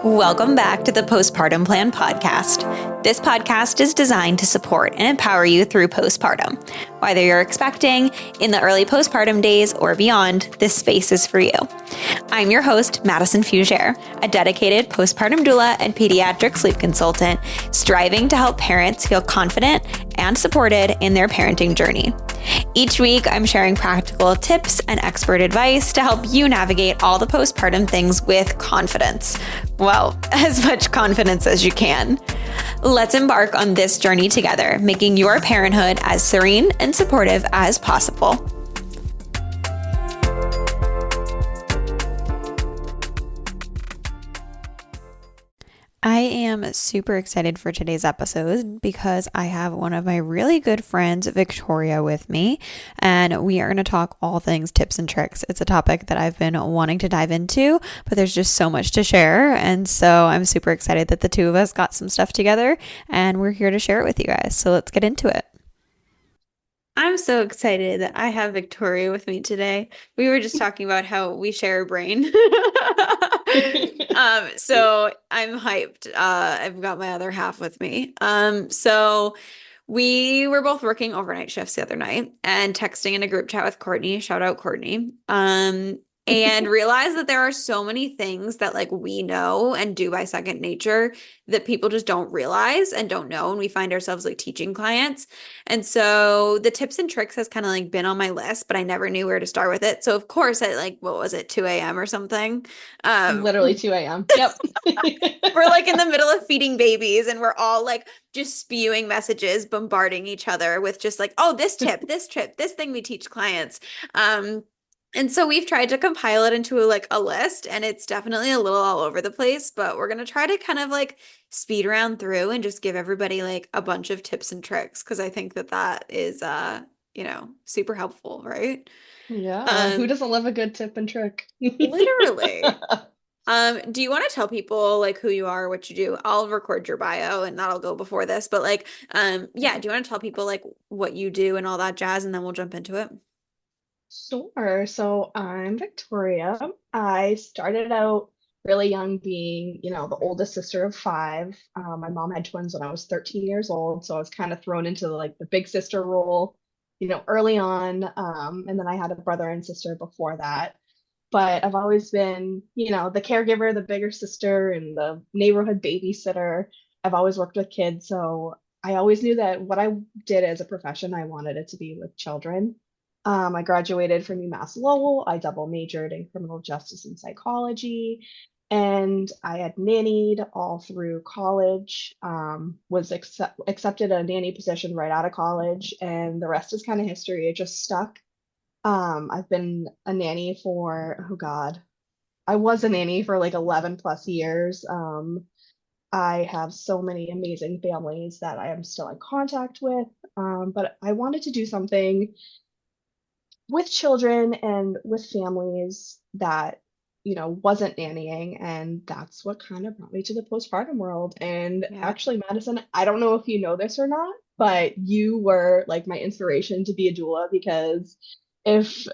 Welcome back to the Postpartum Plan podcast. This podcast is designed to support and empower you through postpartum. Whether you're expecting, in the early postpartum days, or beyond, this space is for you. I'm your host, Madison Fugere, a dedicated postpartum doula and pediatric sleep consultant, striving to help parents feel confident and supported in their parenting journey. Each week, I'm sharing practical tips and expert advice to help you navigate all the postpartum things with confidence. Well, as much confidence as you can. Let's embark on this journey together, making your parenthood as serene and supportive as possible. I am super excited for today's episode because I have one of my really good friends, Victoria, with me, and we are going to talk all things tips and tricks. It's a topic that I've been wanting to dive into, but there's just so much to share, and so I'm super excited that the two of us got some stuff together, and we're here to share it with you guys. So let's get into it. I'm so excited that I have Victoria with me today. We were just talking about how we share a brain. So I'm hyped. I've got my other half with me. So we were both working overnight shifts the other night and texting in a group chat with Courtney. Shout out Courtney. And realized that there are so many things that like we know and do by second nature that people just don't realize and don't know. And we find ourselves like teaching clients. And so the tips and tricks has kind of like been on my list, but I never knew where to start with it. So of course at like, what was it, 2 a.m. or something? Literally 2 a.m. Yep. We're like in the middle of feeding babies and we're all like just spewing messages, bombarding each other with just like, oh, this tip, this thing we teach clients. And so we've tried to compile it into like a list, and it's definitely a little all over the place, but we're going to try to kind of like speed around through and just give everybody like a bunch of tips and tricks, because I think that is super helpful, right? Yeah. Who doesn't love a good tip and trick? Literally. Do you want to tell people like who you are, what you do? I'll record your bio and that'll go before this, but like yeah, do you want to tell people like what you do and all that jazz, and then we'll jump into it? Sure. So I'm Victoria. I started out really young being, the oldest sister of five. My mom had twins when I was 13 years old, so I was kind of thrown into like the big sister role, early on. And then I had a brother and sister before that. But I've always been, the caregiver, the bigger sister, and the neighborhood babysitter. I've always worked with kids, so I always knew that what I did as a profession, I wanted it to be with children. I graduated from UMass Lowell. I double majored in criminal justice and psychology, and I had nannied all through college. Was accepted a nanny position right out of college, and the rest is kind of history. It just stuck. I've been a nanny for, oh God, I was a nanny for like 11 plus years. I have so many amazing families that I am still in contact with. But I wanted to do something with children and with families that, wasn't nannying. And that's what kind of brought me to the postpartum world. And Yeah. actually, Madison, I don't know if you know this or not, but you were like my inspiration to be a doula, because if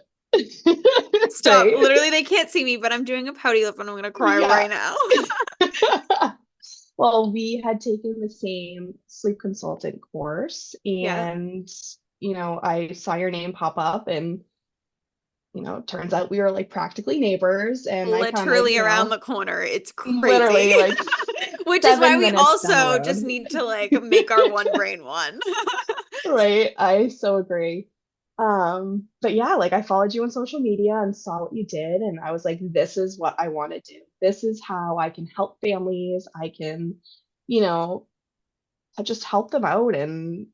Stop. right? Literally, they can't see me, but I'm doing a pouty lip and I'm gonna cry Yeah. right now. Well, we had taken the same sleep consultant course, Yeah. and I saw your name pop up, and it turns out we were like practically neighbors, and I kind of, Literally around the corner. It's crazy. literally like Which is why 7 we minutes down the also road. just need to like make our one brain one. Right. I so agree. But yeah, like I followed you on social media and saw what you did, and I was like, this is what I want to do. This is how I can help families. I can, you know, I just help them out and,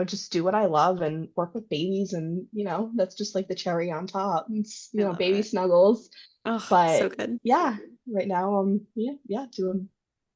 just do what I love and work with babies, and, that's just like the cherry on top. It's, I love baby it. snuggles. Oh, so But good. yeah, right now I'm doing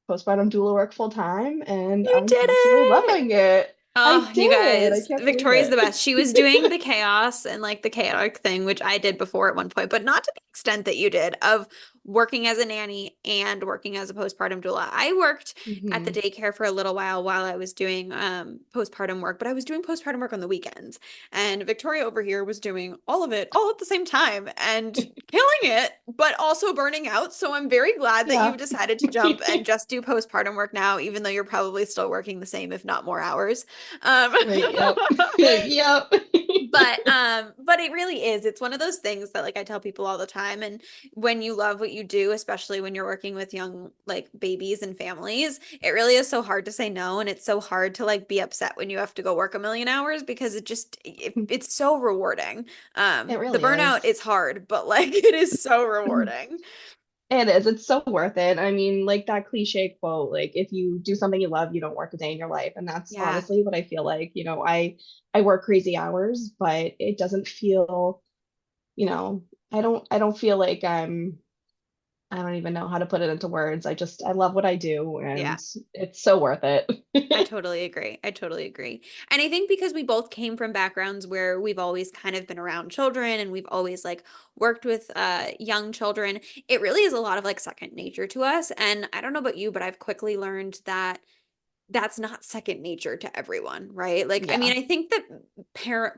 postpartum doula work full time, and You I'm did absolutely it. loving it. I Oh, you did. I guys, can't believe Victoria's the it. best. She was doing the chaos and like the chaotic thing, which I did before at one point, but not to the extent that you did of working as a nanny and working as a postpartum doula. I worked at the Hmm. daycare for a little while I was doing postpartum work, but I was doing postpartum work on the weekends. And Victoria over here was doing all of it all at the same time and killing it, but also burning out. So I'm very glad that Yeah. you've decided to jump and just do postpartum work now, even though you're probably still working the same, if not more hours. Um, Right. Yep. Yep. but it really is. It's one of those things that like I tell people all the time. And when you love what you do, especially when you're working with young like babies and families, it really is so hard to say no. And it's so hard to like be upset when you have to go work a million hours because it's so rewarding. It The really burnout is. is hard, but like it is so rewarding. It is. It's so worth it. I mean, like that cliche quote, like if you do something you love, you don't work a day in your life. And that's Yeah. honestly what I feel like. I work crazy hours, but it doesn't feel, I don't feel like I don't even know how to put it into words. I love what I do Yeah. and it's so worth I it. totally agree. I totally agree. And I think because we both came from backgrounds where we've always kind of been around children and we've always like worked with young children, it really is a lot of like second nature to us. And I don't know about you, but I've quickly learned that that's not second nature to everyone, right? Like, I mean, Yeah. I think that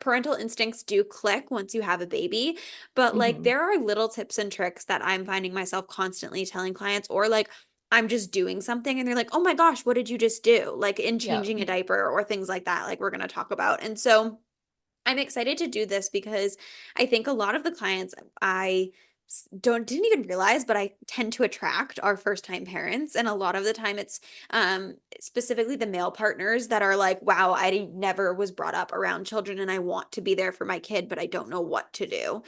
parental instincts do click once you have a baby, but like Hmm. there are little tips and tricks that I'm finding myself constantly telling clients, or like I'm just doing something and they're like, oh my gosh, what did you just do? Like in Yeah. changing a diaper or things like that, like we're going to talk about. And so, I'm excited to do this because I think a lot of the clients I didn't even realize, but I tend to attract are first time parents. And a lot of the time it's specifically the male partners that are like, wow, I never was brought up around children and I want to be there for my kid, but I don't know what to do.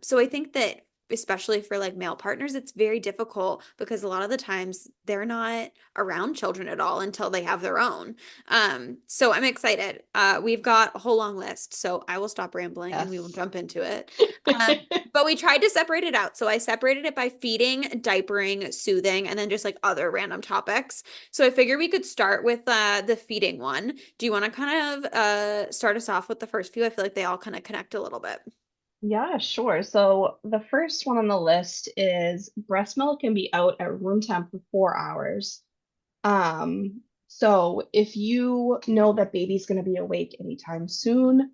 So I think that especially for like male partners, it's very difficult because a lot of the times they're not around children at all until they have their own. So I'm excited. We've got a whole long list, so I will stop rambling and we will Yes. jump into it. But we tried to separate it out. So I separated it by feeding, diapering, soothing, and then just like other random topics. So I figured we could start with the feeding one. Do you want to kind of start us off with the first few? I feel like they all kind of connect a little bit. Yeah, sure. So the first one on the list is breast milk can be out at room temp for 4 hours. So if you know that baby's going to be awake anytime soon,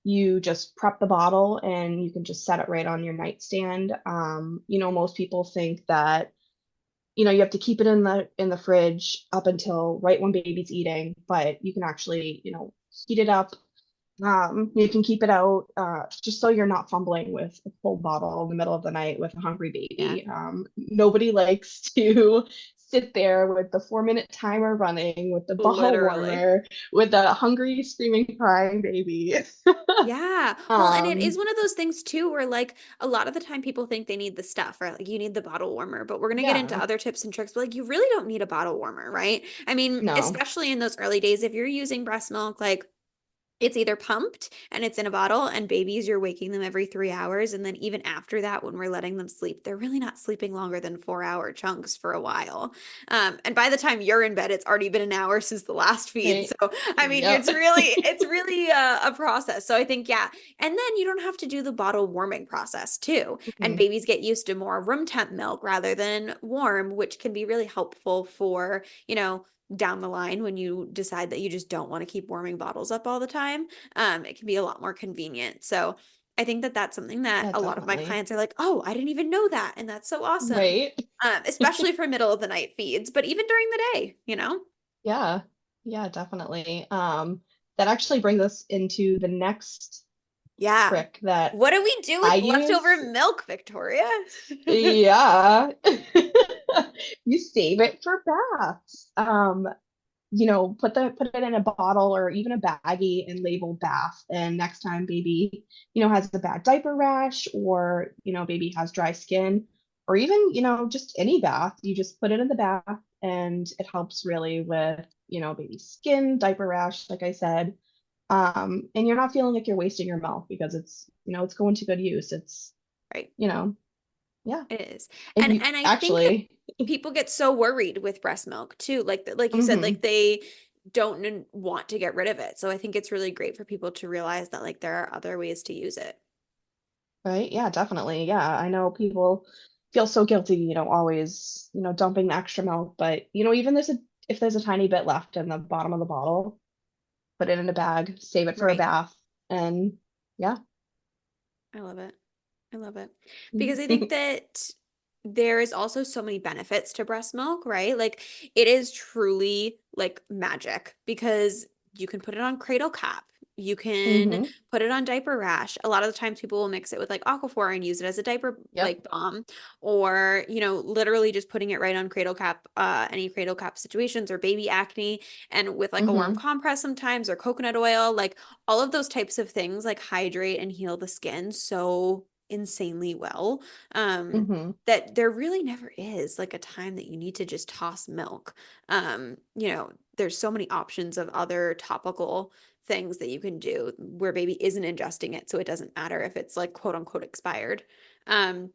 you just prep the bottle and you can just set it right on your nightstand. Most people think that, you have to keep it in the fridge up until right when baby's eating, but you can actually, heat it up. You can keep it out just so you're not fumbling with a full bottle in the middle of the night with a hungry Yeah, baby. Nobody likes to sit there with the 4-minute timer running, with the bottle literally. warmer, with a hungry, screaming, crying baby. Yeah. Well, and it is Um, one of those things too where like a lot of the time people think they need the stuff, right? Like you need the bottle warmer, but we're going to get into yeah, other tips and tricks, but like you really don't need a bottle warmer, right? I mean, no, especially in those early days, if you're using breast milk, like it's either pumped and it's in a bottle, and babies, you're waking them every 3 hours. And then even after that, when we're letting them sleep, they're really not sleeping longer than 4 hour chunks for a while. And by the time you're in bed, it's already been an hour since the last feed. right, So, I mean, yep. it's really a process. So I think, yeah. And then you don't have to do the bottle warming process too. And Mhm. babies get used to more room temp milk rather than warm, which can be really helpful for, down the line when you decide that you just don't want to keep warming bottles up all the time. It can be a lot more convenient. So I think that that's something that Yeah, a lot of my definitely. clients are like, oh, I didn't even know that. And that's so awesome. Right. Especially for middle of the night feeds, but even during the day. Yeah, yeah, definitely. That actually brings us into the next Yeah. trick that What do we do I with leftover use. milk, Victoria? Yeah. You save it for baths. Put it in a bottle or even a baggie and label bath. And next time baby, has a bad diaper rash, or, baby has dry skin, or even, just any bath, you just put it in the bath and it helps really with, baby skin, diaper rash, like I said. And you're not feeling like you're wasting your milk because it's going to good use. It's, Right. you know, yeah. It is. And And I think actually, people get so worried with breast milk too. Like you said, hmm like they don't want to get rid of it. So I think it's really great for people to realize that like there are other ways to use it. Right? Yeah, definitely. Yeah, I know people feel so guilty, always, dumping the extra milk, but even if there's a tiny bit left in the bottom of the bottle, put it in a bag, save it for a Right. bath, and yeah. I love it. I love it. Because I think that there is also so many benefits to breast milk, right? Like it is truly like magic because you can put it on cradle cap. You can Hmm. put it on diaper rash. A lot of the times people will mix it with like Aquaphor and use it as a diaper Yep. like balm or, literally just putting it right on cradle cap, any cradle cap situations or baby acne and with like a warm Hmm. compress sometimes or coconut oil, like all of those types of things like hydrate and heal the skin so insanely well um Hmm. that there really never is like a time that you need to just toss milk. There's so many options of other topical things that you can do where baby isn't ingesting it so it doesn't matter if it's like quote unquote expired. um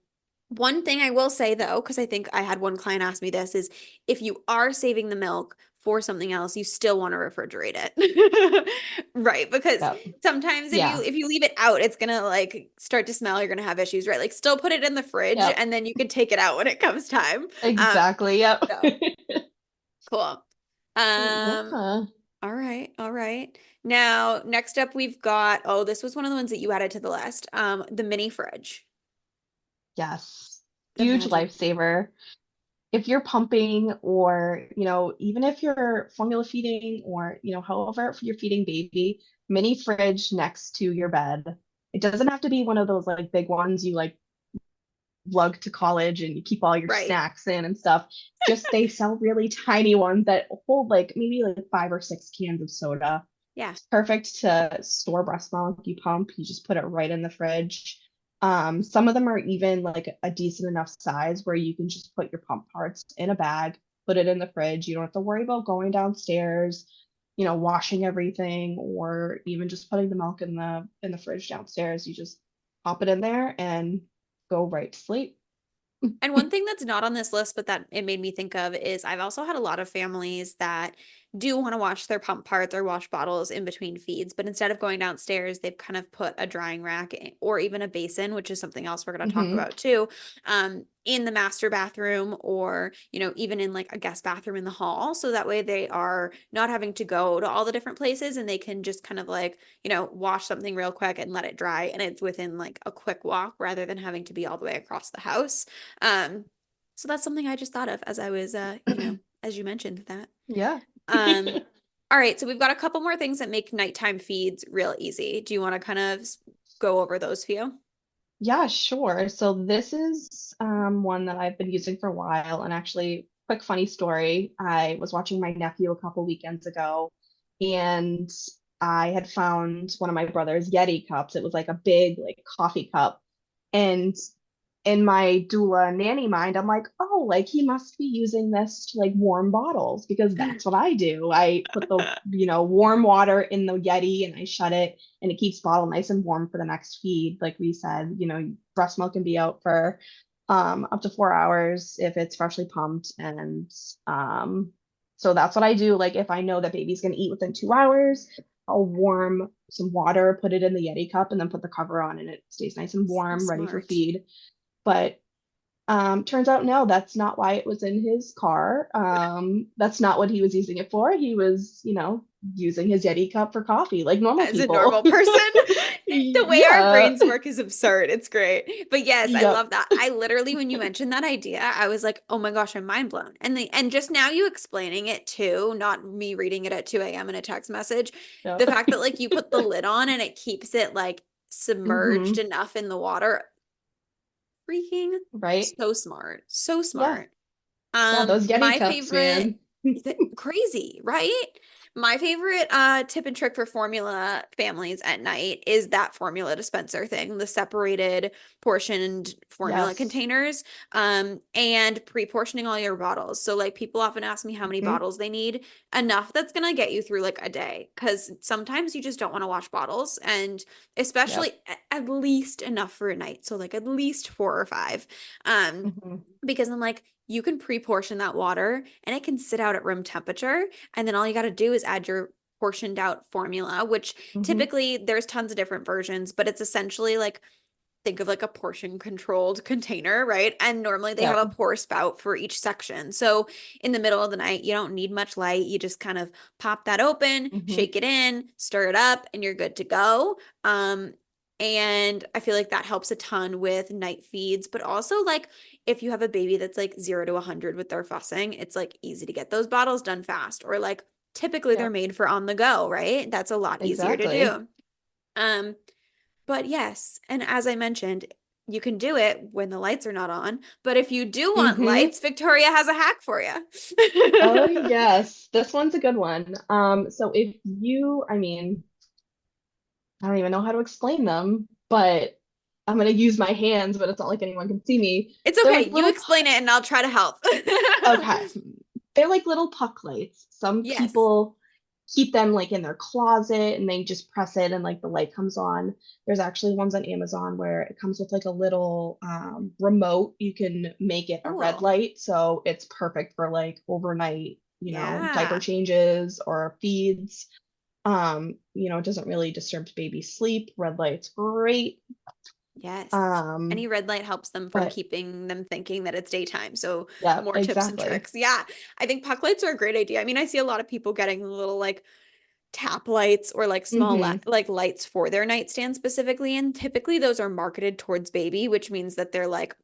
One thing I will say though, because I think I had one client ask me this, is if you are saving the milk for something else, you still want to refrigerate it. Right? Because Yep. sometimes if you Yeah. if you leave it out, it's gonna like start to smell, you're gonna have issues, right? Like still put it in the fridge Yep. and then you can take it out when it comes time. Um, Exactly. Yep. so cool. Um, Yeah. all right, all right. Now, next up we've got, oh, this was one of the ones that you added to the list. The mini fridge. Yes. Huge Imagine. lifesaver. If you're pumping or, even if you're formula feeding or, however you're feeding baby, mini fridge next to your bed. It doesn't have to be one of those like big ones you like lug to college and you keep all your Right. snacks in and stuff. Just they sell really tiny ones that hold like maybe like 5 or 6 cans of soda. Yeah. Perfect to store breast milk. You pump, you just put it right in the fridge. Some of them are even like a decent enough size where you can just put your pump parts in a bag, put it in the fridge. You don't have to worry about going downstairs, washing everything, or even just putting the milk in the fridge downstairs. You just pop it in there and go right to sleep. And one thing that's not on this list, but that it made me think of is I've also had a lot of families that do want to wash their pump parts or wash bottles in between feeds, but instead of going downstairs, they've kind of put a drying rack or even a basin, which is something else we're going to talk Hmm. about too, in the master bathroom or, even in like a guest bathroom in the hall. So that way they are not having to go to all the different places and they can just kind of like, wash something real quick and let it dry. And it's within like a quick walk rather than having to be all the way across the house. Um, so that's something I just thought of as I was, as you mentioned that. Yeah. Um, all right, so we've got a couple more things that make nighttime feeds real easy. Do you want to kind of go over those few? Yeah, sure. So this is one that I've been using for a while. And actually, quick funny story. I was watching my nephew a couple weekends ago, and I had found one of my brother's Yeti cups. It was like a big, like coffee cup. And in my doula nanny mind, I'm like, oh, like he must be using this to like warm bottles because that's what I do. I put the, warm water in the Yeti and I shut it and it keeps bottle nice and warm for the next feed. Like we said, breast milk can be out for up to 4 hours if it's freshly pumped. And so that's what I do. Like if I know that baby's gonna eat within 2 hours, I'll warm some water, put it in the Yeti cup, and then put the cover on, and it stays nice and So warm, ready for smart. feed. But turns out, no, that's not why it was in his car. That's not what he was using it for. He was, using his Yeti cup for coffee, like normal As a people. normal person. The way our Yeah. brains work is absurd. It's great. But yes, I Yep. love that. I literally, when you mentioned that idea, I was like, oh my gosh, I'm mind blown. And just now you explaining it too, not me reading it at 2 a.m. in a text message. The Yep. fact that like you put the lid on and it keeps it like submerged Hmm. enough in the water. Freaking Right. so smart. So Yeah. smart. Yeah. Those Yeti My cups, favorite, man. crazy, right? My favorite tip and trick for formula families at night is that formula dispenser thing, the separated portioned formula Yes. containers, and pre-portioning all your bottles. So like people often ask me how many Hmm. bottles they need. Enough that's gonna get you through like a day, because sometimes you just don't want to wash bottles, and especially Yep. at least enough for a night. So like at least four or five. Um, Hmm. because I'm like, you can pre-portion that water and it can sit out at room temperature. And then all you got to do is add your portioned out formula, which Hmm. typically there's tons of different versions, but it's essentially like think of like a portion controlled container, right? And normally they have Yep. a pour spout for each section. So in the middle of the night, you don't need much light. You just kind of pop that open, Hmm. shake it in, stir it up, and you're good to go. And I feel like that helps a ton with night feeds, but also like if you have a baby that's like 0 to 100 with their fussing, it's like easy to get those bottles done fast, or like typically they're Yep. made for on the go, right? That's a lot easier to Exactly. do. Um, but yes, and as I mentioned, you can do it when the lights are not on. But if you do want Hmm. lights, Victoria has a hack for you. Oh yes, this one's a good one. So if you, I mean, I don't even know how to explain them, but I'm gonna use my hands, but it's not like anyone can see me. It's They're okay. like You little, explain it and I'll try to help. okay, they're like little puck lights. Some Yes. people keep them like in their closet and they just press it and like the light comes on. There's actually ones on Amazon where it comes with like a little remote. You can make it a red Cool. light, so it's perfect for like overnight, diaper Yeah. changes or feeds. It doesn't really disturb baby sleep. Red light's great. Yes. Any Um, red light helps them from but keeping them thinking that it's daytime. So yeah, more tips and exactly. tricks. Yeah. I think puck lights are a great idea. I mean, I see a lot of people getting little like tap lights or like small Mm-hmm. like lights for their nightstand specifically, and typically those are marketed towards baby, which means that they're like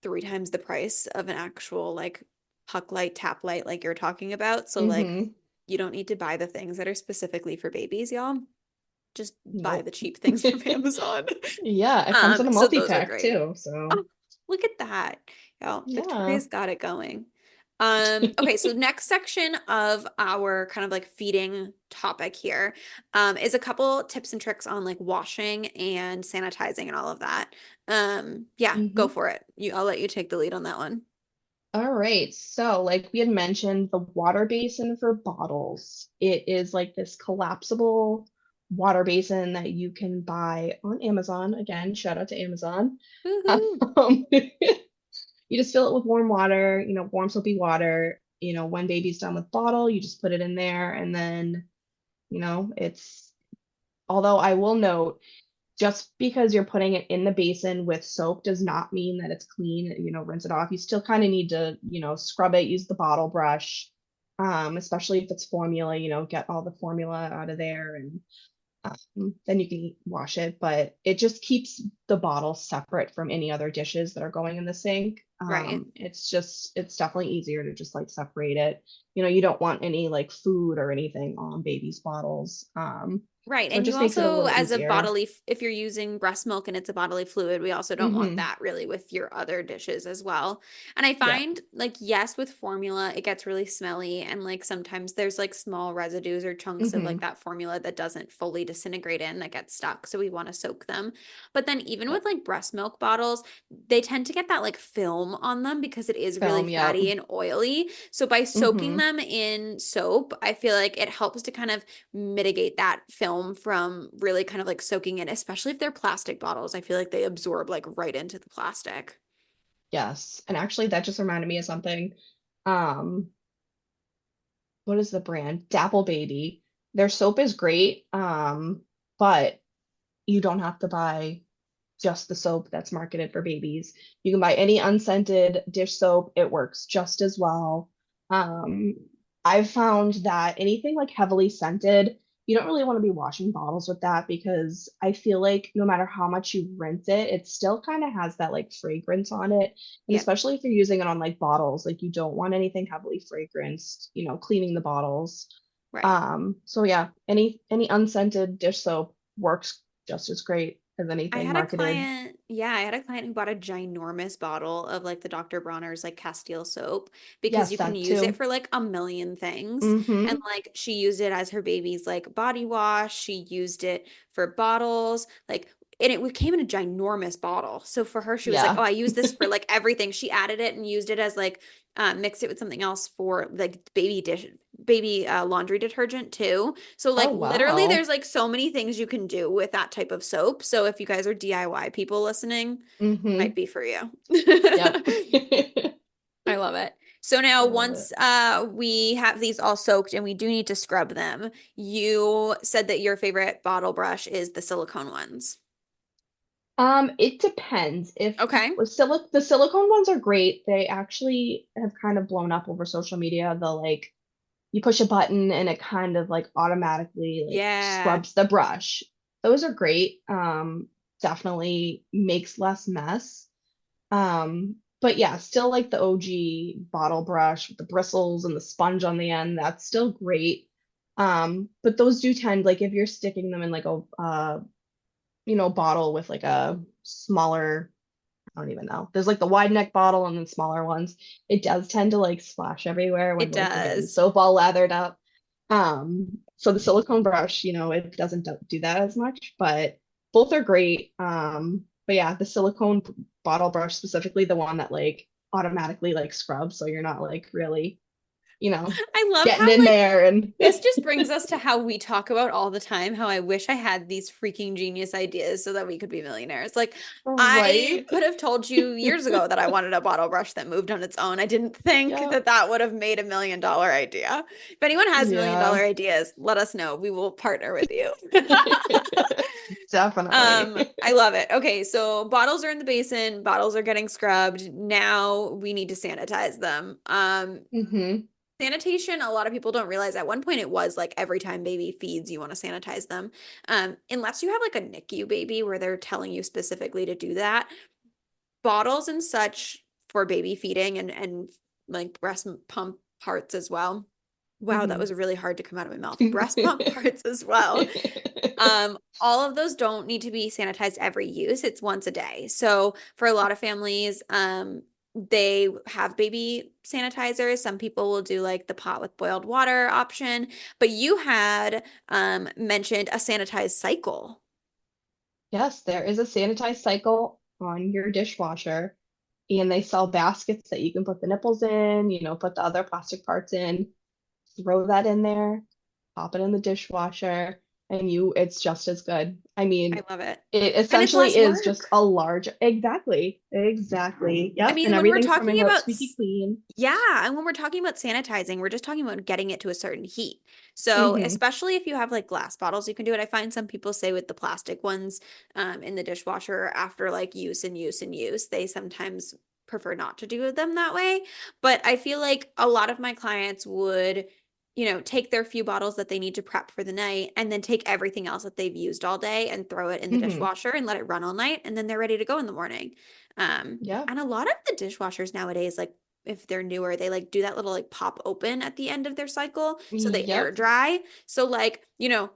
3 times the price of an actual like puck light, tap light like you're talking about. So like Mm-hmm. you don't need to buy the things that are specifically for babies, y'all. Just buy the Nope. cheap things from Amazon. Yeah, it comes in a So those are multi-pack great. too. So Oh, look at that. Y'all, yeah. Victoria's got it going. Okay, so next section of our kind of like feeding topic here, is a couple tips and tricks on like washing and sanitizing and all of that. Yeah, go Hmm. for it. I'll let you take the lead on that one. All right. So, like we had mentioned, the water basin for bottles. It is like this collapsible water basin that you can buy on Amazon. Again, shout out to Amazon. Woohoo. You just fill it with warm water, warm soapy water. When baby's done with bottle, you just put it in there and then, it's, although I will note, just because you're putting it in the basin with soap does not mean that it's clean, rinse it off. You still kind of need to, scrub it, use the bottle brush, especially if it's formula, get all the formula out of there and then you can wash it. But it just keeps the bottle separate from any other dishes that are going in the sink. Right. It's definitely easier to just like separate it. You don't want any like food or anything on baby's bottles. Right. So it And you just makes it a also, little as a easier. bodily, if you're using breast milk and it's a bodily fluid, we also don't want Hmm. that really with your other dishes as well. And I Yeah. find like, yes, with formula, it gets really smelly. And like sometimes there's like small residues or chunks of like Hmm. that formula that doesn't fully disintegrate in that get stuck. So we want to soak them. But then even Yeah. with like breast milk bottles, they tend to get that like film on them because it is really Film, yeah. fatty and oily. So by soaking Hmm. them in soap, I feel like it helps to kind of mitigate that film from really kind of like soaking in, especially if they're plastic bottles. I feel like they absorb like right into the plastic. Yes. And actually that just reminded me of something. Um, what is the brand? Dapple Baby. Their soap is great. But you don't have to buy just the soap that's marketed for babies. You can buy any unscented dish soap. It works just as well. Um, I've found that anything like heavily scented, you don't really want to be washing bottles with that because I feel like no matter how much you rinse it, it still kind of has that like fragrance on it. And Yep. especially if you're using it on like bottles, like you don't want anything heavily fragranced, cleaning the bottles. Right. So yeah, any unscented dish soap works just as great as I anything had a marketed. client, yeah, I had a client who bought a ginormous bottle of like the Dr. Bronner's like Castile soap because Yes, you can that use it too. for like a million things. And Mm-hmm. like she used it as her baby's like body wash. She used it for bottles, like, and it came in a ginormous bottle. So for her, she was like, Yeah. oh, I use this for like everything. She added it and used it as like, mixed it with something else for like baby laundry detergent too. So Oh like literally wow. there's like so many things you can do with that type of soap. So if you guys are DIY people listening, Mm-hmm. might be for you. Yep. I love it. So I now love it. once we have these all soaked and we do need to scrub them, you said that your favorite bottle brush is the silicone ones. It depends. If Okay. the silicone ones are great, they actually have kind of blown up over social media. The like you push a button and it kind of like automatically like Yeah, scrubs the brush. Those are great. Definitely makes less mess. But yeah, still like the OG bottle brush with the bristles and the sponge on the end. That's still great. But those do tend like if you're sticking them in like a bottle with like a smaller, I don't even know. There's like the wide neck bottle and then smaller ones. It does tend to like splash everywhere when it like you're getting the does. soap all lathered up. So the silicone brush, it doesn't do that as much, but both are great. But yeah, the silicone bottle brush specifically, the one that like automatically like scrubs, so you're not like really, you know, I love getting how in like there and this just brings us to how we talk about all the time, how I wish I had these freaking genius ideas so that we could be millionaires. Like, I right. could have told you years ago that I wanted a bottle brush that moved on its own. I didn't think Yep. that that would have made $1 million idea. If anyone has million Yeah. dollar ideas, let us know. We will partner with you. Definitely. I love it. Okay, so bottles are in the basin, bottles are getting scrubbed. Now we need to sanitize them. hmm Sanitation, a lot of people don't realize at one point it was like every time baby feeds, you want to sanitize them. Unless you have like a NICU baby where they're telling you specifically to do that. Bottles and such for baby feeding and like breast pump parts as well. Wow, that hmm was really hard to come out of my mouth. Breast pump parts as well. All of those don't need to be sanitized every use. It's once a day. So for a lot of families, they have baby sanitizers. Some people will do like the pot with boiled water option, but you had mentioned a sanitized cycle. Yes, there is a sanitized cycle on your dishwasher, and they sell baskets that you can put the nipples in, put the other plastic parts in, throw that in there, pop it in the dishwasher, and it's just as good. I I mean, love it. it And it's essentially less is just work. a large, exactly. I Yep, and mean, when we're everything's talking coming out about squeaky clean. yeah, and when we're talking about sanitizing, we're just talking about getting it to a certain heat. So, hmm especially if you have like glass bottles, you can do it. I find some people say with the plastic ones in the dishwasher after like use and use and use, they sometimes prefer not to do them that way. But I feel like a lot of my clients would, take their few bottles that they need to prep for the night and then take everything else that they've used all day and throw it in the hmm dishwasher and let it run all night, and then they're ready to go in the morning. Um, Yeah. and a lot of the dishwashers nowadays, like if they're newer, they like do that little like pop open at the end of their cycle so they air Yep. dry. So like,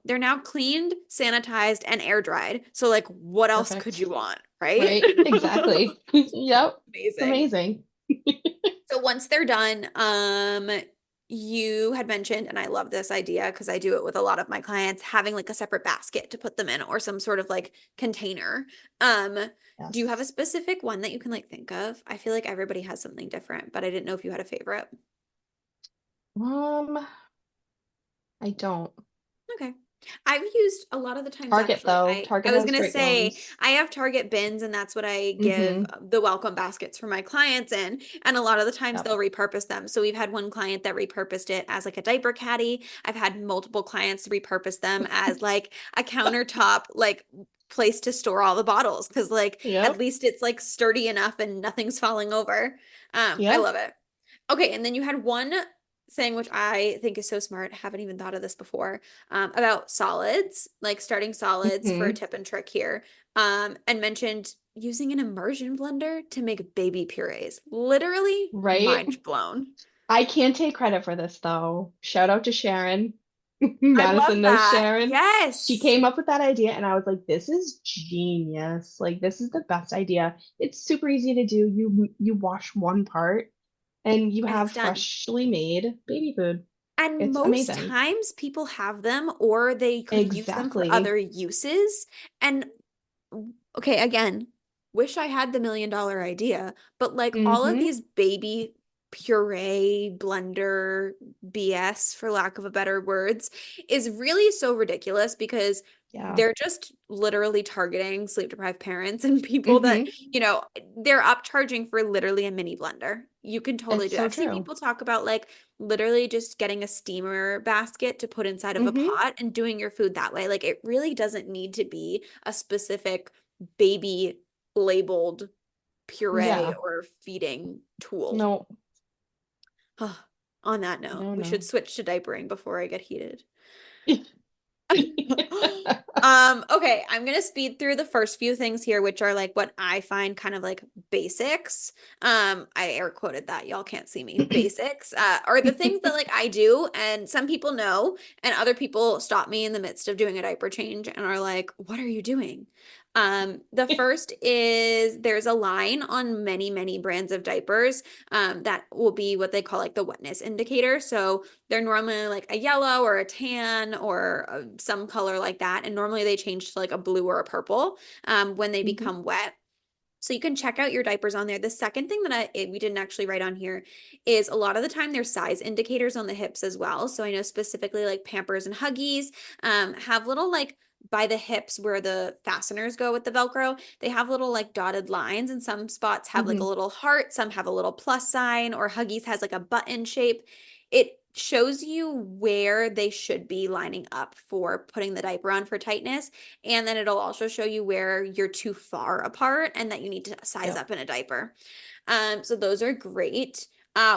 they're now cleaned, sanitized, and air dried. So like what else could Perfect. you want, right? Right. Exactly. Yep. It's Amazing. amazing. So once they're done, you had mentioned, and I love this idea because I do it with a lot of my clients, having like a separate basket to put them in or some sort of like container. Um, do you have a Yes. specific one that you can like think of? I feel like everybody has something different, but I didn't know if you had a favorite. Um, I don't. Okay. I've used a lot of the times Target actually. though. I Target was has gonna great say ones. I have Target bins and that's what I give Mm-hmm. the welcome baskets for my clients in. And a lot of the times Yep. they'll repurpose them. So we've had one client that repurposed it as like a diaper caddy. I've had multiple clients repurpose them as like a countertop, like place to store all the bottles because like at Yep. least it's like sturdy enough and nothing's falling over. I Yep. love it. Okay, and then you had one thing which I think is so smart. Haven't even thought of this before, about solids, like starting solids for a Mm-hmm. tip and trick here. And mentioned using an immersion blender to make baby purees. Literally Right. mind blown. I can't take credit for this though. Shout out to Sharon. I love Madison knows that. Sharon. She Yes. came up with that idea and I was like, this is genius. Like this is the best idea. It's super easy to do. You wash one part and you And have it's done. freshly made baby food. And It's most amazing. times people have them or they could use them for Exactly. other uses. And okay, again, wish I had the $1 million idea, but like all of Mm-hmm. these baby puree blender BS, for lack of a better words, is really so ridiculous because Yeah. they're just literally targeting sleep deprived parents and people that, Mm-hmm. they're upcharging for literally a mini blender. You can totally It's do that. so I've seen true. people talk about like literally just getting a steamer basket to put inside of a Mm-hmm. pot and doing your food that way. Like it really doesn't need to be a specific baby labeled puree Yeah. or feeding tool. No, On that note, no, we should no. switch to diapering before I get heated. Mm-hmm. Okay, I'm gonna speed through the first few things here, which are like what I find kind of like basics. I air quoted that, y'all can't see me. Basics, are the things that like I do, and some people know, and other people stop me in the midst of doing a diaper change and are like, "What are you doing?" The first is there's a line on many, many brands of diapers, that will be what they call like the wetness indicator. So they're normally like a yellow or a tan or some color like that. And normally they change to like a blue or a purple when they become wet. So you can check out your diapers on there. The second thing that we didn't actually write on here is a lot of the time there's size indicators on the hips as well. So I know specifically like Pampers and Huggies have little like by the hips where the fasteners go with the Velcro, they have little like dotted lines, and some spots have like a Mm-hmm. little heart, some have a little plus sign, or Huggies has like a button shape. It shows you where they should be lining up for putting the diaper on for tightness. And then it'll also show you where you're too far apart and that you need to size Yep. up in a diaper. So those are great.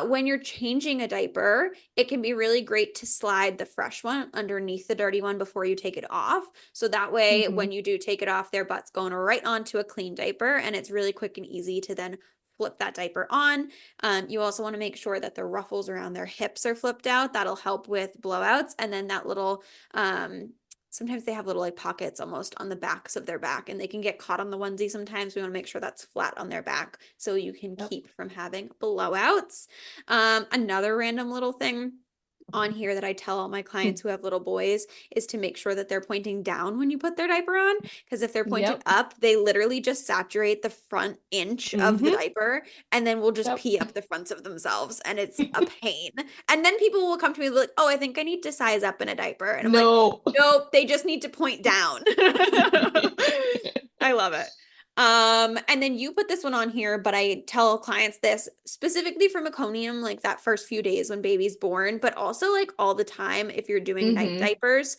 When you're changing a diaper, it can be really great to slide the fresh one underneath the dirty one before you take it off. So that way, Mm-hmm. when you do take it off, their butt's going right onto a clean diaper, and it's really quick and easy to then flip that diaper on. You also want to make sure that the ruffles around their hips are flipped out. That'll help with blowouts. And then that little, sometimes they have little like pockets almost on the backs of their back, and they can get caught on the onesie sometimes. We want to make sure that's flat on their back so you can Yep. keep from having blowouts. Another random little thing on here that I tell all my clients who have little boys is to make sure that they're pointing down when you put their diaper on. Because if they're pointing Yep. up, they literally just saturate the front inch of the Mm-hmm. diaper and then will just Yep. pee up the fronts of themselves. And it's a pain. And then people will come to me like, oh, I think I need to size up in a diaper. And I'm like, No. nope, they just need to point down. I love it. And then you put this one on here, but I tell clients this specifically for meconium, like that first few days when baby's born, but also like all the time if you're doing night Mm-hmm. diapers,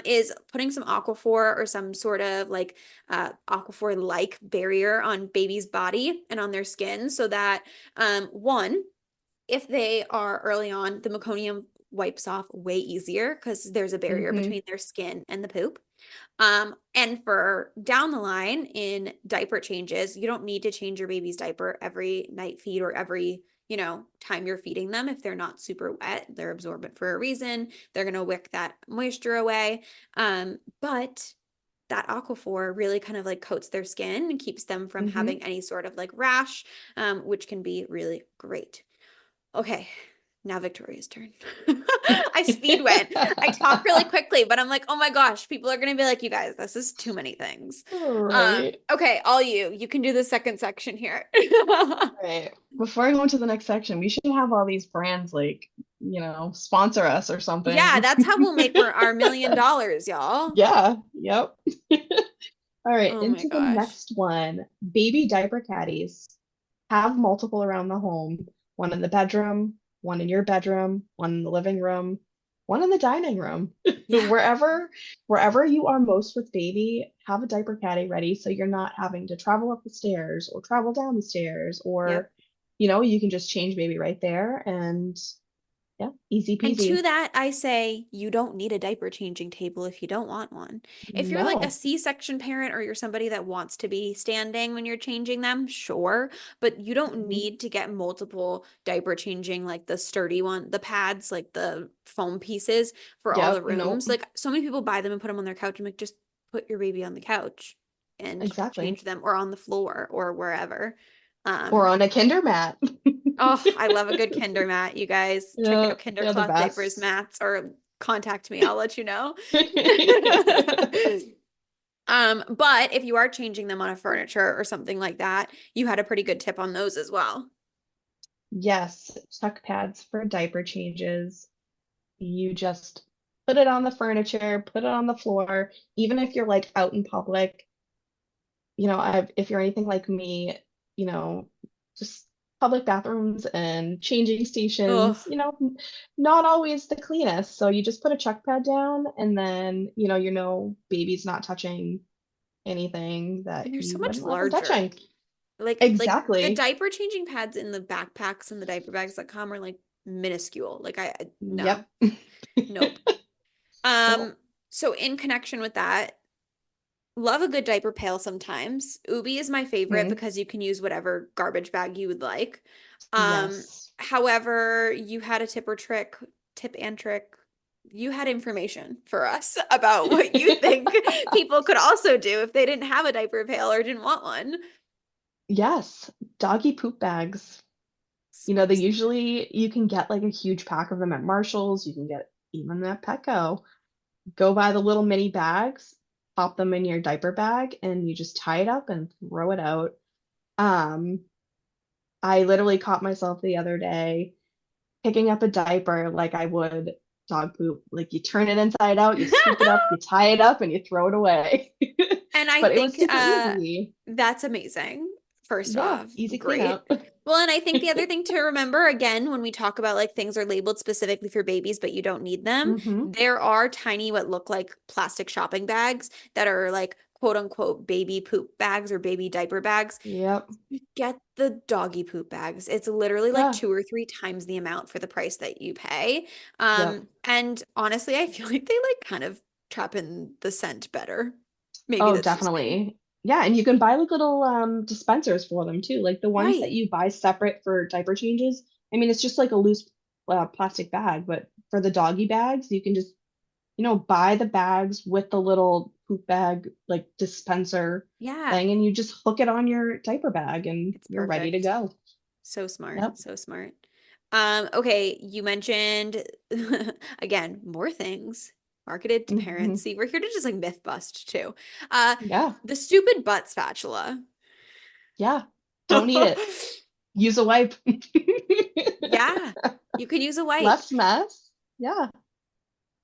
is putting some Aquaphor or some sort of like Aquaphor-like barrier on baby's body and on their skin so that one, if they are early on, the meconium wipes off way easier because there's a barrier Mm-hmm. between their skin and the poop. And for down the line in diaper changes, you don't need to change your baby's diaper every night feed or every, time you're feeding them. If they're not super wet, they're absorbent for a reason. They're going to wick that moisture away. But that Aquaphor really kind of like coats their skin and keeps them from Mm-hmm. having any sort of like rash, which can be really great. Okay, now Victoria's turn. I speed went. I talk really quickly, but I'm like, oh my gosh, people are gonna be like, you guys, this is too many things. Right. Okay, all you can do the second section here. Right. Before I go into the next section, we should have all these brands like, sponsor us or Yeah, something. that's how we'll make our $1 million, y'all. Yeah. Yep. All right, Oh my into the gosh. next one. Baby diaper caddies. Have multiple around the home. One in the bedroom, one in your bedroom, one in the living room, one in the dining room. Yeah. Wherever you are most with baby, have a diaper caddy ready so you're not having to travel up the stairs or travel down the stairs Yep. or you can just change baby right there and yeah, easy And to peasy. that, I say you don't need a diaper changing table if you don't want one. If you're like a No. C-section parent or you're somebody that wants to be standing when you're changing them, sure, but you don't Mhm. need to get multiple diaper changing, like the sturdy one, the pads, like the foam pieces for all the Yep, nope. rooms. Like so many people buy them and put them on their couch. I'm like, just put your baby on the couch and Exactly. change them or on the floor or wherever. Or Um, on a kinder mat. Oh, I love a good Kinder mat. You guys check Yeah, out Kinder they're the Cloth Diapers best. mats or contact me. I'll let you know. But if you are changing them on a furniture or something like that, you had a pretty good tip on those as well. Yes, tuck pads for diaper changes. You just put it on the furniture, put it on the floor, even if you're like out in public, if you're anything like me, you know, just public bathrooms and changing Oh, stations, not always the cleanest. So you just put a check pad down and then, baby's not touching anything and that they're so you much wouldn't want them larger. touching. Like the Exactly. diaper changing pads in the backpacks and the diaper bags that come are like minuscule. Like no, Yep. nope. Nope. So in connection with that, love a good diaper pail sometimes. Ubi is my favorite Mhm. because you can use whatever garbage bag you would like. Um, Yes. however, you had a tip and trick. You had information for us about what you think people could also do if they didn't have a diaper pail or didn't want one. Yes. Doggy poop bags. They Spicy. usually, you can get like a huge pack of them at Marshall's. You can get even at Petco. Go buy the little mini bags, pop them in your diaper bag, and you just tie it up and throw it out. Um, I literally caught myself the other day picking up a diaper like I would dog poop. Like you turn it inside out, you scoop it up, you tie it up, and you throw it away. And I But it was think super easy. that's amazing. First Yeah, off, easy great. cleanup. Well, and I think the other thing to remember again when we talk about like things are labeled specifically for babies, but you don't need them, Hmm. there are tiny what look like plastic shopping bags that are like quote unquote baby poop bags or baby diaper bags. Yep. Get the doggy poop bags. It's literally like Yeah. 2 or 3 times the amount for the price that you pay. Yep. And honestly, I feel like they like kind of trap in the scent better. Maybe Oh, that's just me. definitely. Yeah, and you can buy like little dispensers for them too. Like the ones that Right. you buy separate for diaper changes. I mean, it's just like a loose plastic bag, but for the doggy bags, you can just, buy the bags with the little poop bag like dispenser Yeah, thing, and you just hook it on your diaper bag and it's you're ready to perfect. go. So smart, Yep. so smart. Okay, you mentioned again, more things marketed to Hmm. parents. See, we're here to just like myth bust too. Uh, Yeah. the stupid butt spatula. Yeah. Don't need it. Use a wipe. Yeah, you can use a wipe. Less mess. Yeah.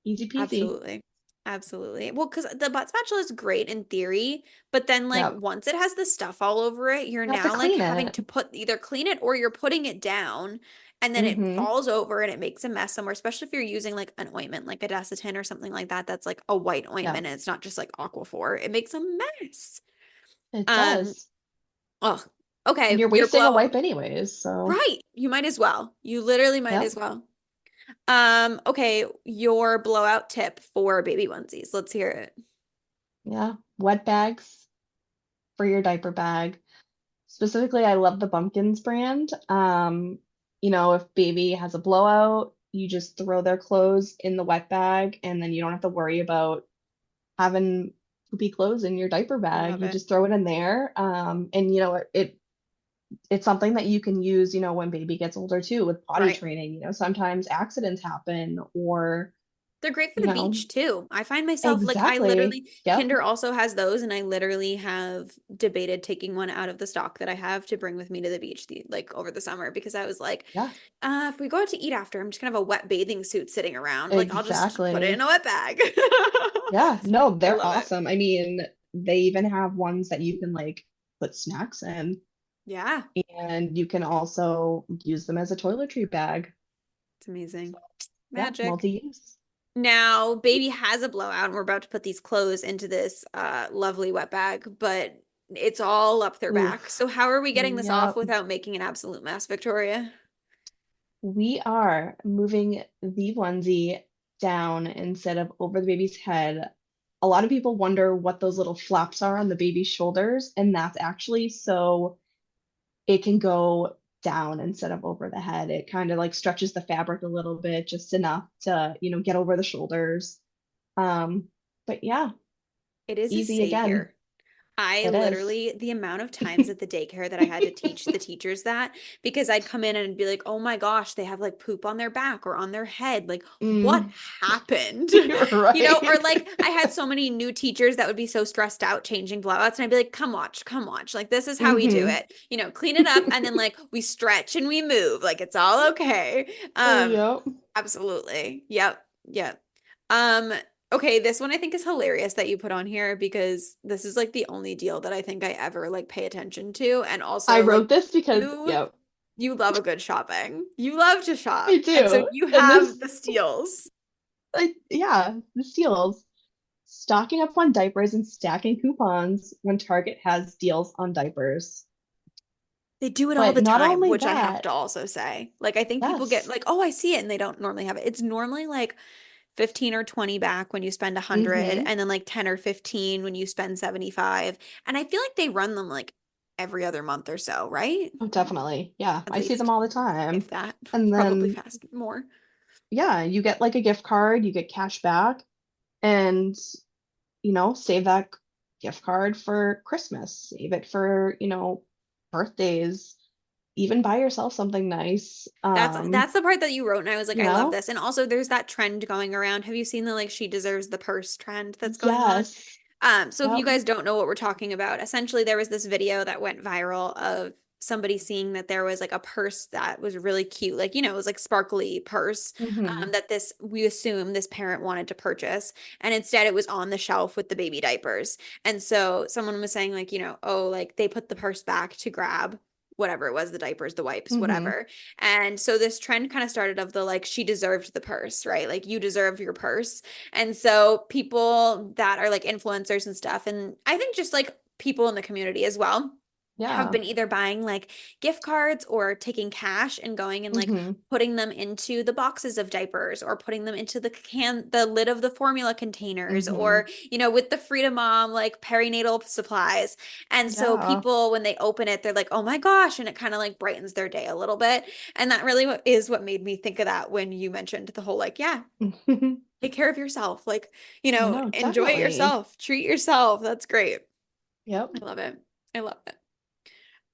Easy peasy. Absolutely. Absolutely. Well, because the butt spatula is great in theory, but then like Yep. once it has the stuff all over it, you're You have to now like clean having it. to put either clean it or you're putting it down and then it Hmm. falls over and it makes a mess somewhere, especially if you're using like an ointment like a Desitin or something like that that's like a white Yeah, ointment and it's not just like Aquaphor. It makes a mess. it Um, does. oh, And okay, you're your wasting a blow. wipe anyways, so Right. You might as well. You literally might yep. as well. Okay, your blowout tip for baby onesies. Let's hear it. Yeah. Wet bags for your diaper bag. Specifically, I love the Bumpkins brand. If baby has a blowout, you just throw their clothes in the wet bag and then you don't have to worry about having poopy clothes in your diaper I bag. love You it. just throw it in there. And it's something that you can use, when baby gets older too with potty Right. training. Sometimes accidents happen or, They're great for you the know, beach too. I find myself like I exactly. literally Yep. Kinder also has those and I literally have debated taking one out of the stock that I have to bring with me to the beach like over the summer because I was like, Yeah, if we go out to eat after, I'm just gonna have a wet bathing suit sitting around. Like I'll just put it in exactly. a wet bag. Yeah, no, I they're love it. awesome. I mean, they even have ones that you can like put snacks in, Yeah, and you can also use them as a toiletry bag. it's amazing. So, yeah, Magic. multi-use. Now, baby has a blowout, and we're about to put these clothes into this lovely wet bag, but it's all up their back. Oof. So how are we getting this off Yep. without making an absolute mess, Victoria? We are moving the onesie down instead of over the baby's head. A lot of people wonder what those little flaps are on the baby's shoulders, and that's actually so it can go down instead of over the head. It kind of like stretches the fabric a little bit, just enough to, get over the shoulders. Um, but yeah, It is a easy again. savior. I It is. literally, the amount of times at the daycare that I had to teach the teachers that because I'd come in and be like, oh my gosh, they have like poop on their back or on their head. Like, what Mm, happened? you're Or right. like I had so many new teachers that would be so stressed out changing blowouts. And I'd be like, come watch. Like, this is how we do Hmm. it. Clean it up and then like we stretch and we move. Like, it's all okay. Yep. Absolutely. Yep. Yep. Um, okay, this one I think is hilarious that you put on here because this is like the only deal that I think I ever like pay attention to. And I also like wrote this because, you yep, you love a good shopping. You love to I shop. And so do. you And have this, the steals. like, yeah, the steals. Stocking up on diapers and stacking coupons when Target has deals on diapers. They do it all But the not time, only which I have that, to also say. Like I think people get yes. like, "Oh, I see it," and they don't normally have it. It's normally like 15 or 20 back when you spend 100 Mm-hmm. and then like 10 or 15 when you spend 75. And I feel like they run them like every other month or so, right? Oh, definitely. Yeah, At I see them least, all the if time. that, And probably then, fast more. yeah, you get like a gift card, you get cash back, and, save that gift card for Christmas, save it for, birthdays, even buy yourself something nice. That's the part that you wrote, and I was like, You I love know? this. And also, there's that trend going around. Have you seen the like she deserves the purse trend that's going on? Yes. So if you Yep. guys don't know what we're talking about, essentially there was this video that went viral of somebody seeing that there was like a purse that was really cute, like it was like sparkly purse Mm-hmm. that this we assume this parent wanted to purchase, and instead it was on the shelf with the baby diapers. And so someone was saying like, oh, like they put the purse back to grab whatever it was, the diapers, the wipes, Mm-hmm. whatever. And so this trend kind of started of the like she deserved the purse, right? Like you deserve your purse. And so people that are like influencers and stuff, and I think just like people in the community as well, have Yeah. been either buying like gift cards or taking cash and going and like Mm-hmm. putting them into the boxes of diapers or putting them into the lid of the formula containers Mm-hmm. or with the Frida Mom like perinatal supplies. And so Yeah. people when they open it they're like, "Oh my gosh," and it kind of like brightens their day a little bit. And that really is what made me think of that when you mentioned the whole like, yeah, take care of yourself. Like, I know, enjoy definitely. yourself, treat yourself. That's great. Yep. I love it. I love it.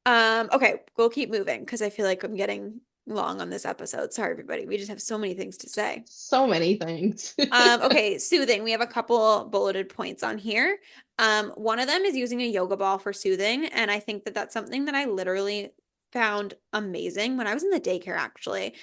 Okay, we'll keep moving because I feel like I'm getting long on this episode. Sorry, everybody. We just have so many things to say. So many things. Okay, soothing. We have a couple bulleted points on here. One of them is using a yoga ball for soothing, and I think that that's something that I literally found amazing when I was in the daycare. Actually,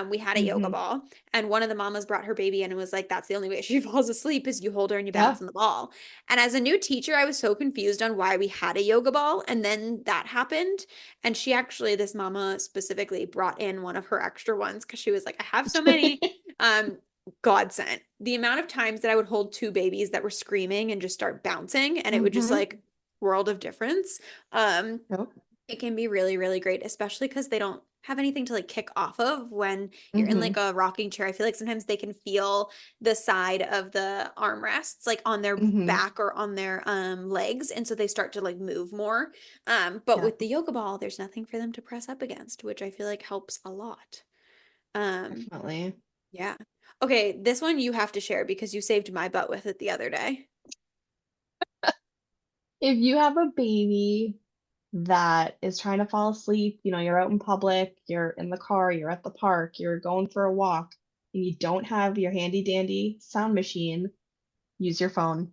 we had a yoga Mm-hmm. ball, and one of the mamas brought her baby in and was like, "That's the only way she falls asleep is you hold her and you Yeah. bounce on the ball." And as a new teacher, I was so confused on why we had a yoga ball, and then that happened, and she actually, this mama specifically, brought in one of her extra ones because she was like, "I have so many." Um, godsend. The amount of times that I would hold two babies that were screaming and just start bouncing and it would just Mm-hmm. like world of difference. Um, Yep. it can be really, really great, especially because they don't have anything to like kick off of when you're in Mm-hmm. like a rocking chair. I feel like sometimes they can feel the side of the armrests like on their Mm-hmm. back or on their legs. And so they start to like move more. But Yeah, with the yoga ball, there's nothing for them to press up against, which I feel like helps a lot. Um, definitely. yeah. Okay, this one you have to share because you saved my butt with it the other day. If you have a baby that is trying to fall asleep, you're out in public, you're in the car, you're at the park, you're going for a walk, and you don't have your handy dandy sound machine, use your phone.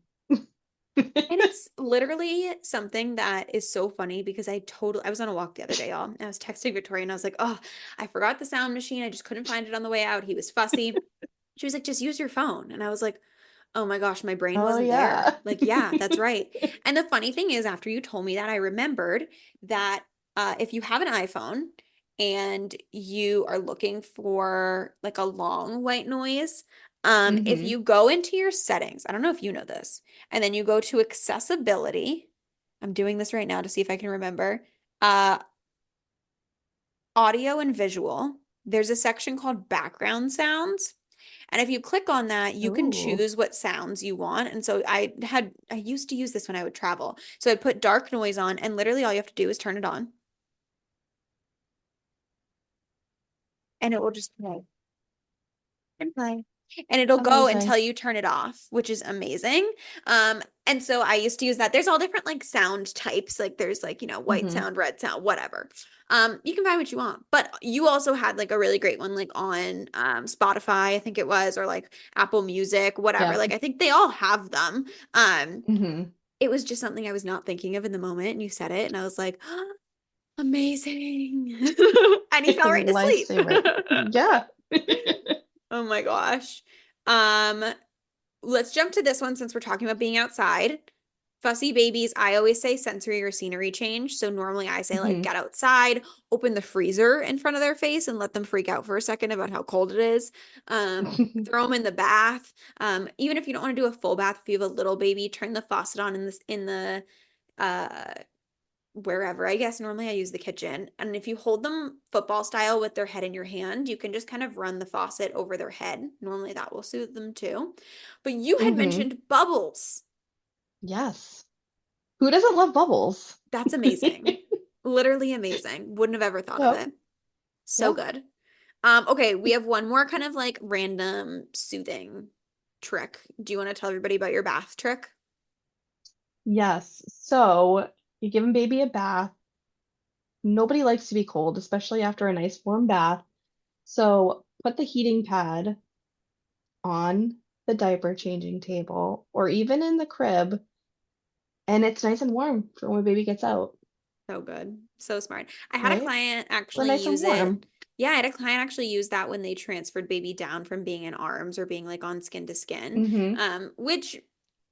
And it's literally something that is so funny because I was on a walk the other day, y'all. And I was texting Victoria and I was like, "Oh, I forgot the sound machine. I just couldn't find it on the way out." He was fussy. She was like, "Just use your phone." And I was like, "Oh my gosh, my brain Oh wasn't there." yeah. Like, yeah, that's right. And the funny thing is, after you told me that, I remembered that if you have an iPhone and you are looking for like a long white noise, if Mm-hmm. you go into your settings, I don't know if you know this, and then you go to accessibility. I'm doing this right now to see if I can remember. Uh, audio and visual. There's a section called background sounds. And if you click on that, you can Oh. choose what sounds you want. And so I used to use this when I would travel. So I'd put dark noise on, and literally all you have to do is turn it on, and it will just play and play. And it'll go Amazing. until you turn it off, which is amazing. And so I used to use that. There's all different like sound types. Like there's like, white Mm-hmm. sound, red sound, whatever. You can find what you want. But you also had like a really great one like on Spotify, I think it was, or like Apple Music, whatever. Yep. Like I think they all have them. Um, Mm-hmm. it was just something I was not thinking of in the moment, and you said it, and I was like, amazing. And he fell right to sleep. Lifesaver. Yeah. Oh my gosh. Um, let's jump to this one since we're talking about being outside. Fussy babies, I always say sensory or scenery change. So normally I say like Mhm. get outside, open the freezer in front of their face and let them freak out for a second about how cold it is. Throw them in the bath. Even if you don't want to do a full bath, if you have a little baby, turn the faucet on in the uh wherever. I guess normally I use the kitchen. And if you hold them football style with their head in your hand, you can just kind of run the faucet over their head. Normally that will soothe them too. But you had Mhm. mentioned bubbles. Yes. Who doesn't love bubbles? That's amazing. Literally amazing. Wouldn't have ever thought of Yep. it. So Yeah. good. Okay, we have one more kind of like random soothing trick. Do you want to tell everybody about your bath trick? Yes. So you give a baby a bath. Nobody likes to be cold, especially after a nice warm bath. So put the heating pad on the diaper changing table or even in the crib, and it's nice and warm for when baby gets out, So good. So smart. I had a right? client So actually nice and use it. warm. Yeah, I had a client actually use that when they transferred baby down from being in arms or being like on skin to skin, Mm-hmm. which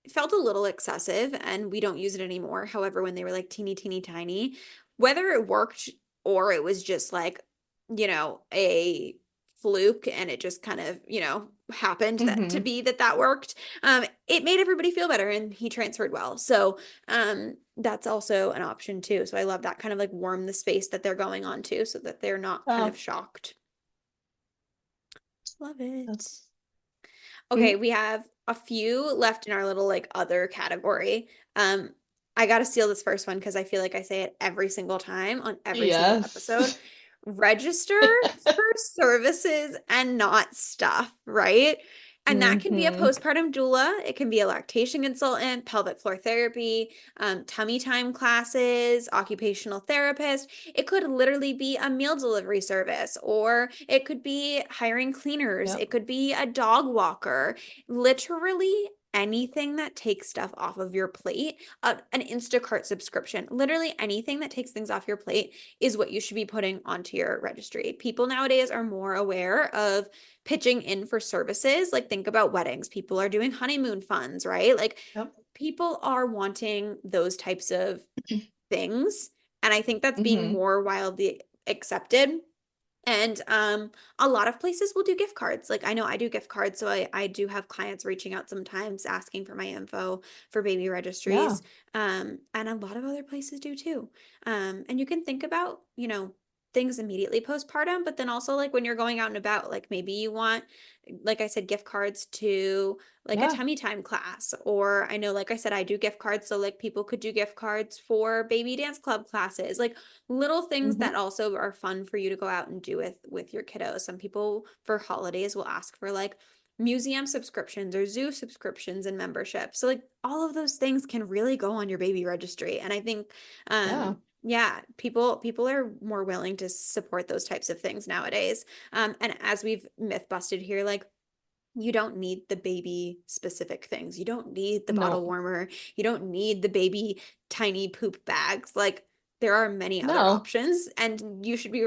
felt a little excessive and we don't use it anymore. However, when they were like teeny, teeny, tiny, whether it worked or it was just like, a fluke and it just kind of, happened that to Mm-hmm. be that worked, it made everybody feel better and he transferred well. So, that's also an option too. So I love that kind of like warm the space that they're going on to so that they're not kind of Oh, shocked. Love it. that's Okay, we have a few left in our little like other category. Um, I gotta steal this first one because I feel like I say it every single time on every single episode. yes. Register for services and not stuff, right? And that can be a Mm-hmm. postpartum doula, it can be a lactation consultant, pelvic floor therapy, tummy time classes, occupational therapist. It could literally be a meal delivery service, or it could be hiring cleaners. Yep. It could be a dog walker. Literally anything that takes stuff off of your plate, an Instacart subscription, literally anything that takes things off your plate is what you should be putting onto your registry. People nowadays are more aware of pitching in for services. Like, think about weddings. People are doing honeymoon funds, right? Like, Yep. people are wanting those types of things. And I think that's being Mm-hmm. more wildly accepted. And a lot of places will do gift cards. Like, I know I do gift cards, so I do have clients reaching out sometimes asking for my info for baby Yeah. registries. And a lot of other places do too. And you can think about, things immediately postpartum, but then also like when you're going out and about, like maybe you want, like I said, gift cards to like a Yeah. tummy time class. Or I know, like I said, I do gift cards, so like people could do gift cards for baby dance club classes. Like little things Mm-hmm. that also are fun for you to go out and do with your kiddos. Some people for holidays will ask for like museum subscriptions or zoo subscriptions and memberships. So like all of those things can really go on your baby registry. And I think Yeah. yeah, people are more willing to support those types of things nowadays. And as we've myth busted here, like you don't need the baby specific things. You don't need the bottle No. warmer. You don't need the baby tiny poop bags. Like there are many other No. options and you should be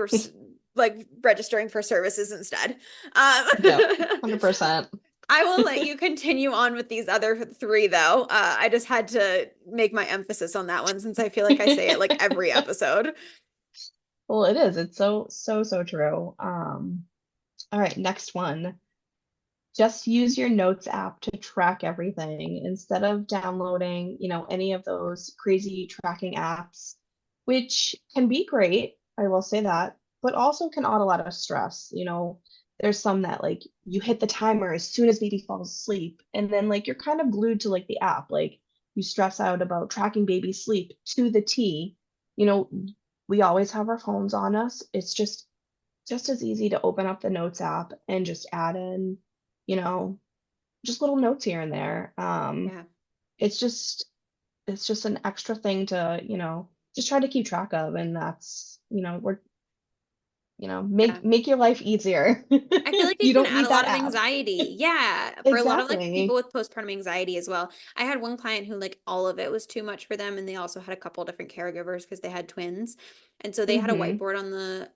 like registering for services instead. Yep. 100%. I will let you continue on with these other three though. I just had to make my emphasis on that one since I feel like I say it like every episode. Well, it is. It's so, so, so true. All right, next one. Just use your notes app to track everything instead of downloading, any of those crazy tracking apps, which can be great, I will say that, but also can add a lot of stress. There's some that like you hit the timer as soon as baby falls asleep, and then like you're kind of glued to like the app. Like you stress out about tracking baby sleep to the T. You know, we always have our phones on us. It's just as easy to open up the notes app and just add in, you know, just little notes here and there. Yeah. It's just it's just an extra thing to, just try to keep track of, and that's, we're, Yeah. make your life easier. I feel like You it can don't add a need lot that of app. anxiety. Yeah, for a lot of like people Exactly. with postpartum anxiety as well. I had one client who like all of it was too much for them and they also had a couple different caregivers because they had twins. And so they had a whiteboard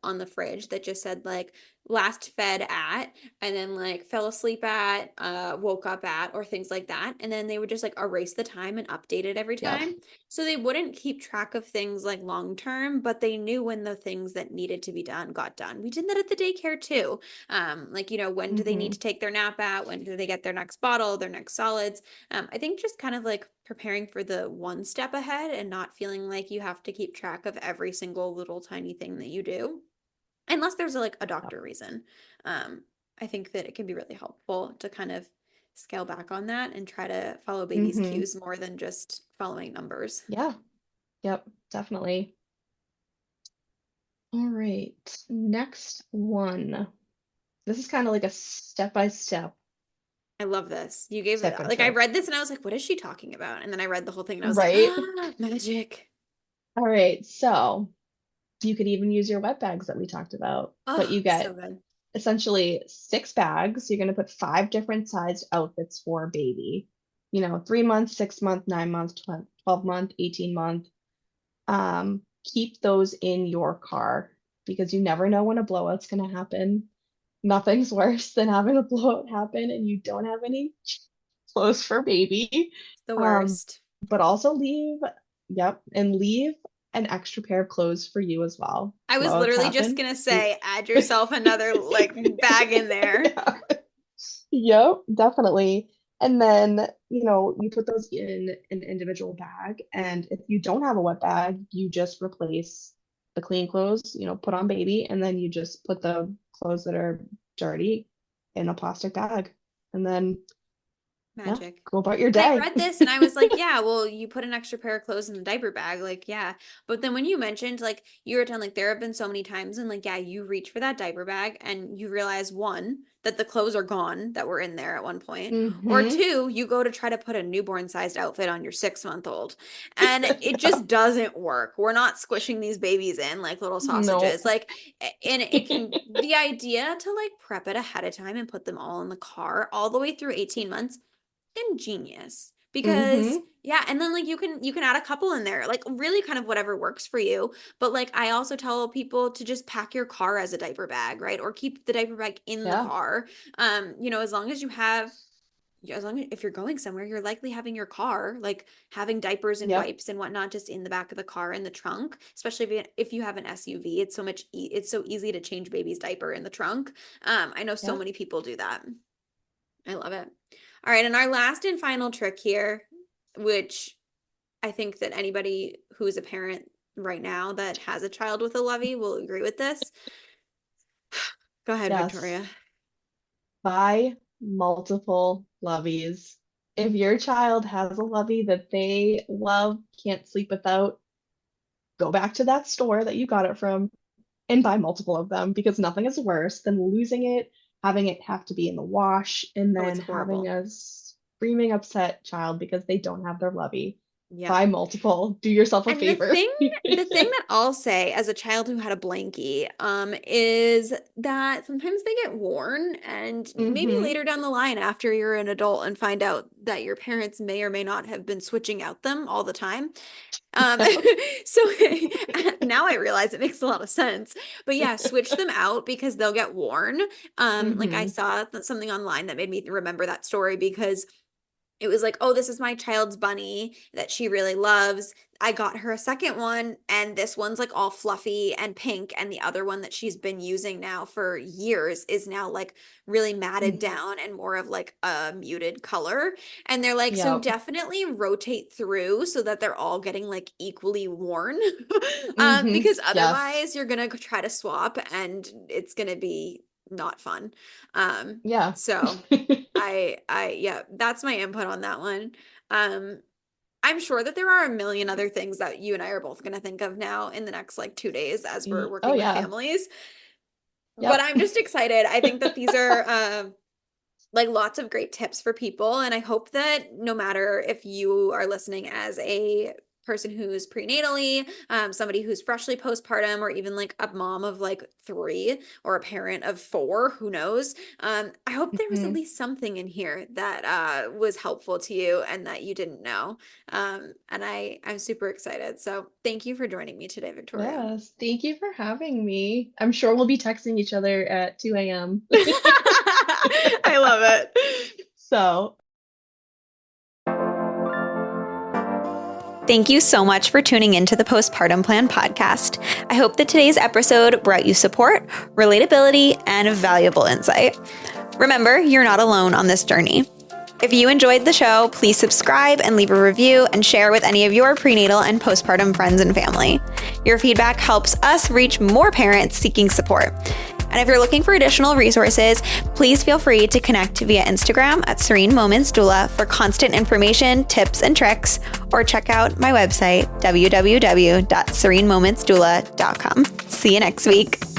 on the fridge that just said like last fed at, and then like fell asleep at, woke up at, or things like that. And then they would just like erase the time and update it every Yep. time. So they wouldn't keep track of things like long term, but they knew when the things that needed to be done got done. We did that at the daycare too. Like, when do they need to take their nap at? When do they get their next bottle, their next solids? I think just kind of like preparing for the one step ahead and not feeling like you have to keep track of every single little tiny thing that you do, unless there's like a doctor reason. I think that it can be really helpful to kind of scale back on that and try to follow baby's cues more than just following numbers. Yeah. Yep. Definitely. All right. Next one. This is kind of like a step-by-step I love this. You gave it tip and like I trick. read this and I was like, what is she talking about? And then I read the whole thing and I was like, Right? ah, magic. All right. So you could even use your wet bags that we talked about, but Oh, you so get good. essentially 6 bags. You're going to put 5 different sized outfits for baby. 3 month, 6 month, 9 month, 12 month, 18 month. Keep those in your car because you never know when a blowout's going to happen. Nothing's worse than having a blowout happen and you don't have any clothes for baby. It's the Um, worst. but also leave an extra pair of clothes for you as well. I was Blowouts literally just happen. gonna say, add yourself another like bag in there. Yeah. Yep, definitely. And then, you put those in an individual bag. And if you don't have a wet bag, you just replace the clean clothes, put on baby, and then you just put the clothes that are dirty in a plastic bag. And then, yeah, Magic. go about your And I day. read this and I was like, yeah, well, you put an extra pair of clothes in the diaper bag. Like, yeah. But then when you mentioned, like, you were telling, like, there have been so many times and, like, yeah, you reach for that diaper bag and you realize, one, that the clothes are gone that were in there at one point, or Hmm. two, you go to try to put a newborn sized outfit on your 6-month-old and it just doesn't work. We're not squishing these babies in like little No. sausages. Like, and it can, the idea to like prep it ahead of time and put them all in the car all the way through 18 months ingenious because Hmm. yeah, and then like you can add a couple in there, like really kind of whatever works for you. But like I also tell people to just pack your car as a diaper bag, right? Or keep the diaper bag in the Yeah. car. As long as you have, as long as if you're going somewhere, you're likely having your car, like having diapers and Yep. wipes and whatnot just in the back of the car in the trunk, especially if you have an SUV. It's so much it's so easy to change baby's diaper in the trunk. I know so Yep. many people do that. I love it. All right, and our last and final trick here, which I think that anybody who is a parent right now that has a child with a lovey will agree with this. Go ahead, Yes. Victoria. Buy multiple loveys. If your child has a lovey that they love, can't sleep without, go back to that store that you got it from and buy multiple of them because nothing is worse than losing it, having it have to be in the wash, and Oh, it's then having horrible. a screaming upset child because they don't have their lovey. Yep. Buy multiple. Do yourself a And the favor. thing, the thing that I'll say as a child who had a blankie, is that sometimes they get worn and maybe Hmm. later down the line after you're an adult and find out that your parents may or may not have been switching out them all the time. Um, Yep. so now I realize it makes a lot of sense. But yeah, switch them out because they'll get worn. Like I Hmm. saw something online that made me remember that story because it was like, oh, this is my child's bunny that she really loves. I got her a second one, and this one's like all fluffy and pink, and the other one that she's been using now for years is now like really matted down and more of like a muted color. And they're like, so Yep. definitely rotate through so that they're all getting like equally worn. Hmm. Because Yes. otherwise you're gonna try to swap and it's gonna be not fun. Um, Yeah. so yeah, that's my input on that one. Um, I'm sure that there are a million other things that you and I are both going to think of now in the next like 2 days as we're Oh working with yeah. families. But Yep. I'm just excited. I think that these are like lots of great tips for people, and I hope that no matter if you are listening as a person who's prenatally, somebody who's freshly postpartum, or even like a mom of like 3 or a parent of 4, who knows? I hope there was at least something in here that was helpful to you and that you didn't know. And I'm super excited. So thank you for joining me today, Victoria. Yes, thank you for having me. I'm sure we'll be texting each other at 2 a.m. I love it. So Thank you so much for tuning into the Postpartum Plan podcast. I hope that today's episode brought you support, relatability, and valuable insight. Remember, you're not alone on this journey. If you enjoyed the show, please subscribe and leave a review and share with any of your prenatal and postpartum friends and family. Your feedback helps us reach more parents seeking support. And if you're looking for additional resources, please feel free to connect via Instagram at Serene Moments Doula for constant information, tips, and tricks, or check out my website, www.serenemomentsdoula.com. See you next week.